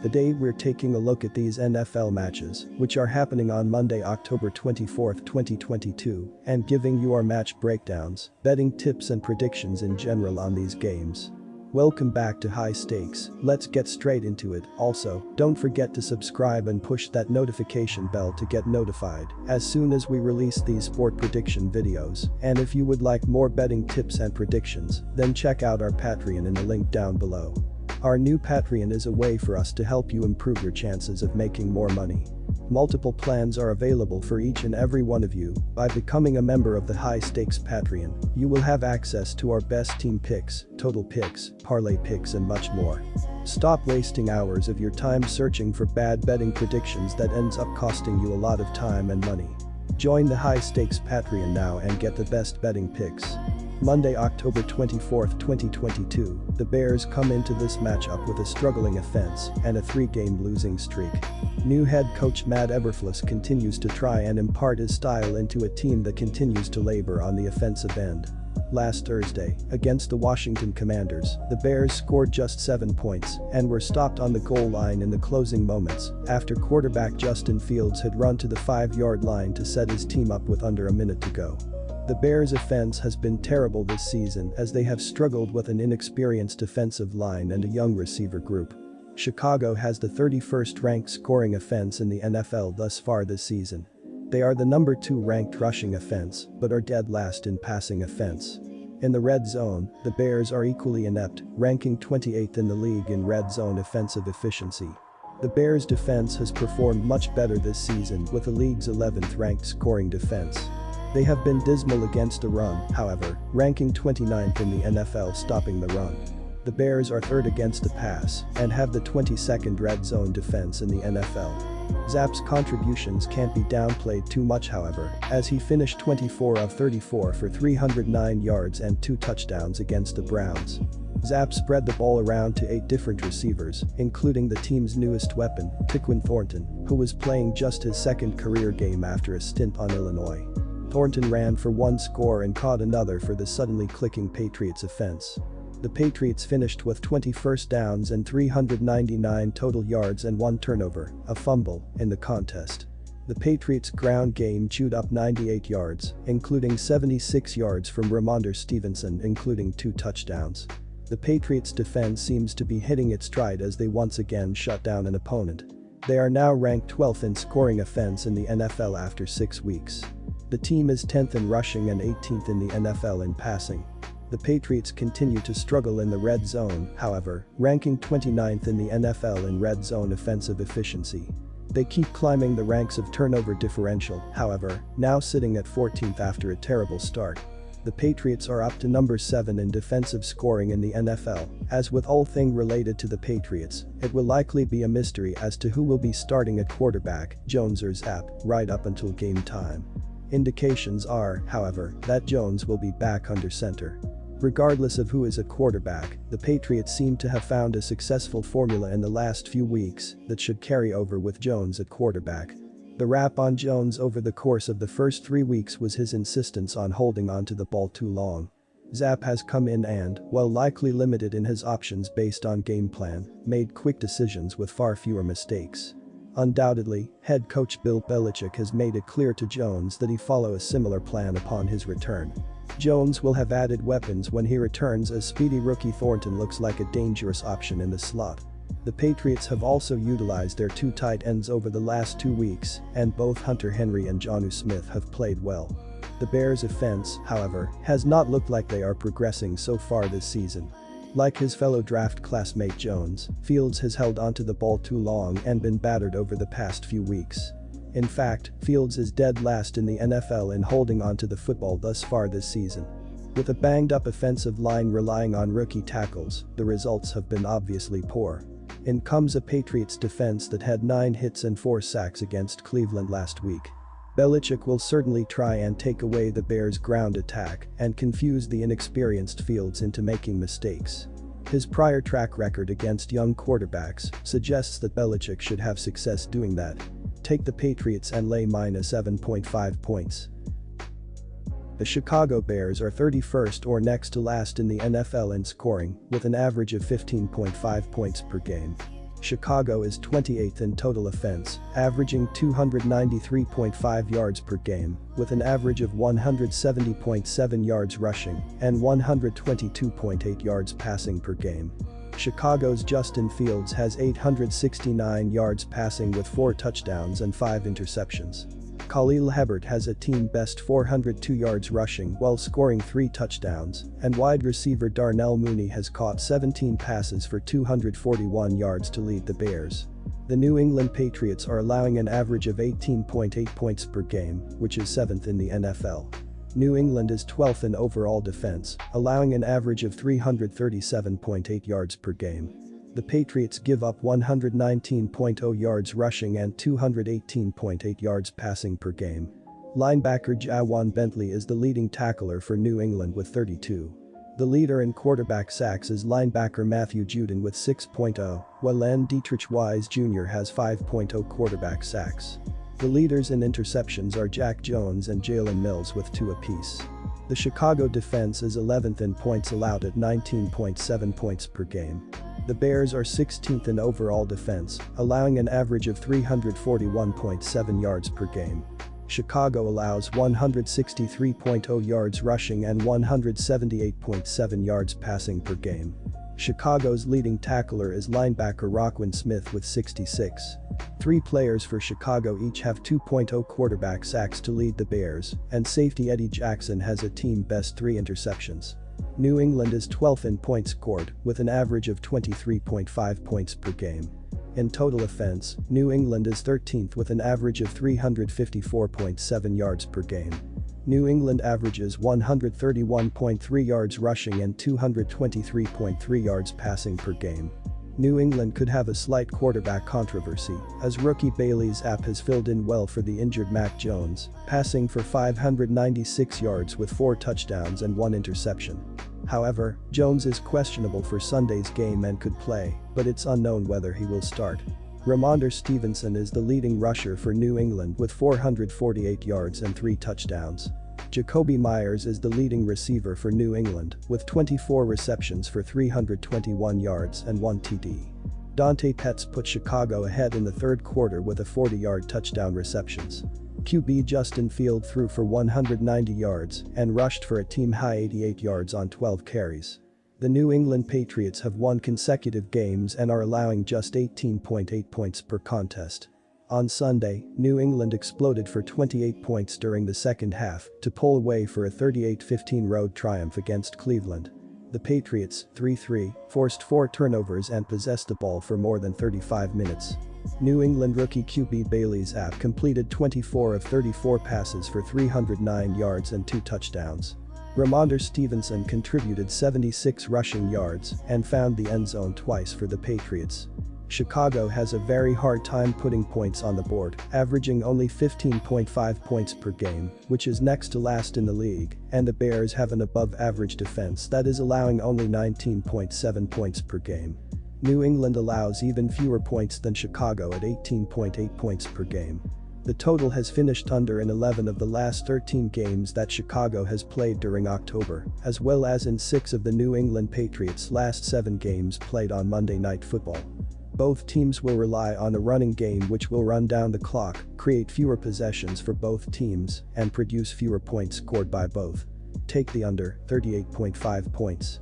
Today we're taking a look at these NFL matches, which are happening on Monday, October 24, 2022, and giving you our match breakdowns, betting tips and predictions in general on these games. Welcome back to High Stakes, let's get straight into it. Also, don't forget to subscribe and push that notification bell to get notified as soon as we release these sport prediction videos. And if you would like more betting tips and predictions, then check out our Patreon in the link down below. Our new Patreon is a way for us to help you improve your chances of making more money. Multiple plans are available for each and every one of you. By becoming a member of the High Stakes Patreon, you will have access to our best team picks, total picks, parlay picks and much more. Stop wasting hours of your time searching for bad betting predictions that ends up costing you a lot of time and money. Join the High Stakes Patreon now and get the best betting picks. Monday, October 24, 2022, the Bears come into this matchup with a struggling offense and a 3-game losing streak. New head coach Matt Eberflus continues to try and impart his style into a team that continues to labor on the offensive end. Last Thursday, against the Washington Commanders, the Bears scored just 7 points and were stopped on the goal line in the closing moments after quarterback Justin Fields had run to the 5-yard line to set his team up with under a minute to go. The Bears' offense has been terrible this season as they have struggled with an inexperienced defensive line and a young receiver group. Chicago has the 31st ranked scoring offense in the NFL thus far this season. They are the number 2 ranked rushing offense, but are dead last in passing offense. In the red zone, the Bears are equally inept, ranking 28th in the league in red zone offensive efficiency. The Bears' defense has performed much better this season with the league's 11th ranked scoring defense. They have been dismal against the run, however, ranking 29th in the NFL stopping the run. The Bears are 3rd against the pass and have the 22nd red zone defense in the NFL. Zapp's contributions can't be downplayed too much, however, as he finished 24 of 34 for 309 yards and 2 touchdowns against the Browns. Zapp spread the ball around to 8 different receivers, including the team's newest weapon, Tyquan Thornton, who was playing just his 2nd career game after a stint on Illinois. Thornton ran for 1 score and caught another for the suddenly clicking Patriots offense. The Patriots finished with 20 first downs and 399 total yards and 1 turnover, a fumble, in the contest. The Patriots' ground game chewed up 98 yards, including 76 yards from Ramondre Stevenson, including 2 touchdowns. The Patriots' defense seems to be hitting its stride as they once again shut down an opponent. They are now ranked 12th in scoring offense in the NFL after 6 weeks. The team is 10th in rushing and 18th in the NFL in passing. The Patriots continue to struggle in the red zone, however, ranking 29th in the NFL in red zone offensive efficiency. They keep climbing the ranks of turnover differential, however, now sitting at 14th after a terrible start. The Patriots are up to number 7 in defensive scoring in the NFL. As with all things related to the Patriots, it will likely be a mystery as to who will be starting at quarterback, Jones or Zapp, right up until game time. Indications are, however, that Jones will be back under center. Regardless of who is at quarterback, the Patriots seem to have found a successful formula in the last few weeks that should carry over with Jones at quarterback. The rap on Jones over the course of the first 3 weeks was his insistence on holding onto the ball too long. Zapp has come in and, while likely limited in his options based on game plan, made quick decisions with far fewer mistakes. Undoubtedly, head coach Bill Belichick has made it clear to Jones that he follow a similar plan upon his return. Jones will have added weapons when he returns as speedy rookie Thornton looks like a dangerous option in the slot. The Patriots have also utilized their 2 tight ends over the last 2 weeks, and both Hunter Henry and Jonnu Smith have played well. The Bears' offense, however, has not looked like they are progressing so far this season. Like his fellow draft classmate Jones, Fields has held onto the ball too long and been battered over the past few weeks. In fact, Fields is dead last in the NFL in holding onto the football thus far this season. With a banged-up offensive line relying on rookie tackles, the results have been obviously poor. In comes a Patriots defense that had 9 hits and 4 sacks against Cleveland last week. Belichick will certainly try and take away the Bears' ground attack and confuse the inexperienced Fields into making mistakes. His prior track record against young quarterbacks suggests that Belichick should have success doing that. Take the Patriots and lay -7.5 points. The Chicago Bears are 31st or next to last in the NFL in scoring, with an average of 15.5 points per game. Chicago is 28th in total offense, averaging 293.5 yards per game, with an average of 170.7 yards rushing and 122.8 yards passing per game. Chicago's Justin Fields has 869 yards passing with 4 touchdowns and 5 interceptions. Khalil Herbert has a team-best 402 yards rushing while scoring 3 touchdowns, and wide receiver Darnell Mooney has caught 17 passes for 241 yards to lead the Bears. The New England Patriots are allowing an average of 18.8 points per game, which is 7th in the NFL. New England is 12th in overall defense, allowing an average of 337.8 yards per game. The Patriots give up 119.0 yards rushing and 218.8 yards passing per game. Linebacker Jawan Bentley is the leading tackler for New England with 32. The leader in quarterback sacks is linebacker Matthew Judon with 6.0, while Len Dietrich Wise Jr. has 5.0 quarterback sacks. The leaders in interceptions are Jack Jones and Jalen Mills with 2 apiece. The Chicago defense is 11th in points allowed at 19.7 points per game. The Bears are 16th in overall defense, allowing an average of 341.7 yards per game. Chicago allows 163.0 yards rushing and 178.7 yards passing per game. Chicago's leading tackler is linebacker Roquan Smith with 66. 3 players for Chicago each have 2.0 quarterback sacks to lead the Bears, and safety Eddie Jackson has a team-best 3 interceptions. New England is 12th in points scored, with an average of 23.5 points per game. In total offense, New England is 13th with an average of 354.7 yards per game. New England averages 131.3 yards rushing and 223.3 yards passing per game. New England could have a slight quarterback controversy, as rookie Bailey Zappe has filled in well for the injured Mac Jones, passing for 596 yards with 4 touchdowns and 1 interception. However, Jones is questionable for Sunday's game and could play, but it's unknown whether he will start. Ramondre Stevenson is the leading rusher for New England with 448 yards and 3 touchdowns. Jacoby Myers is the leading receiver for New England with 24 receptions for 321 yards and 1 TD. Dante Pettis put Chicago ahead in the third quarter with a 40-yard touchdown receptions. QB Justin Fields threw for 190 yards and rushed for a team-high 88 yards on 12 carries. The New England Patriots have won consecutive games and are allowing just 18.8 points per contest. On Sunday, New England exploded for 28 points during the second half to pull away for a 38-15 road triumph against Cleveland. The Patriots, 3-3, forced 4 turnovers and possessed the ball for more than 35 minutes. New England rookie QB Bailey Zappe completed 24 of 34 passes for 309 yards and 2 touchdowns. Ramondre Stevenson contributed 76 rushing yards and found the end zone twice for the Patriots. Chicago has a very hard time putting points on the board, averaging only 15.5 points per game, which is next to last in the league, and the Bears have an above-average defense that is allowing only 19.7 points per game. New England allows even fewer points than Chicago at 18.8 points per game. The total has finished under in 11 of the last 13 games that Chicago has played during October, as well as in 6 of the New England Patriots' last 7 games played on Monday Night Football. Both teams will rely on a running game which will run down the clock, create fewer possessions for both teams, and produce fewer points scored by both. Take the under, 38.5 points.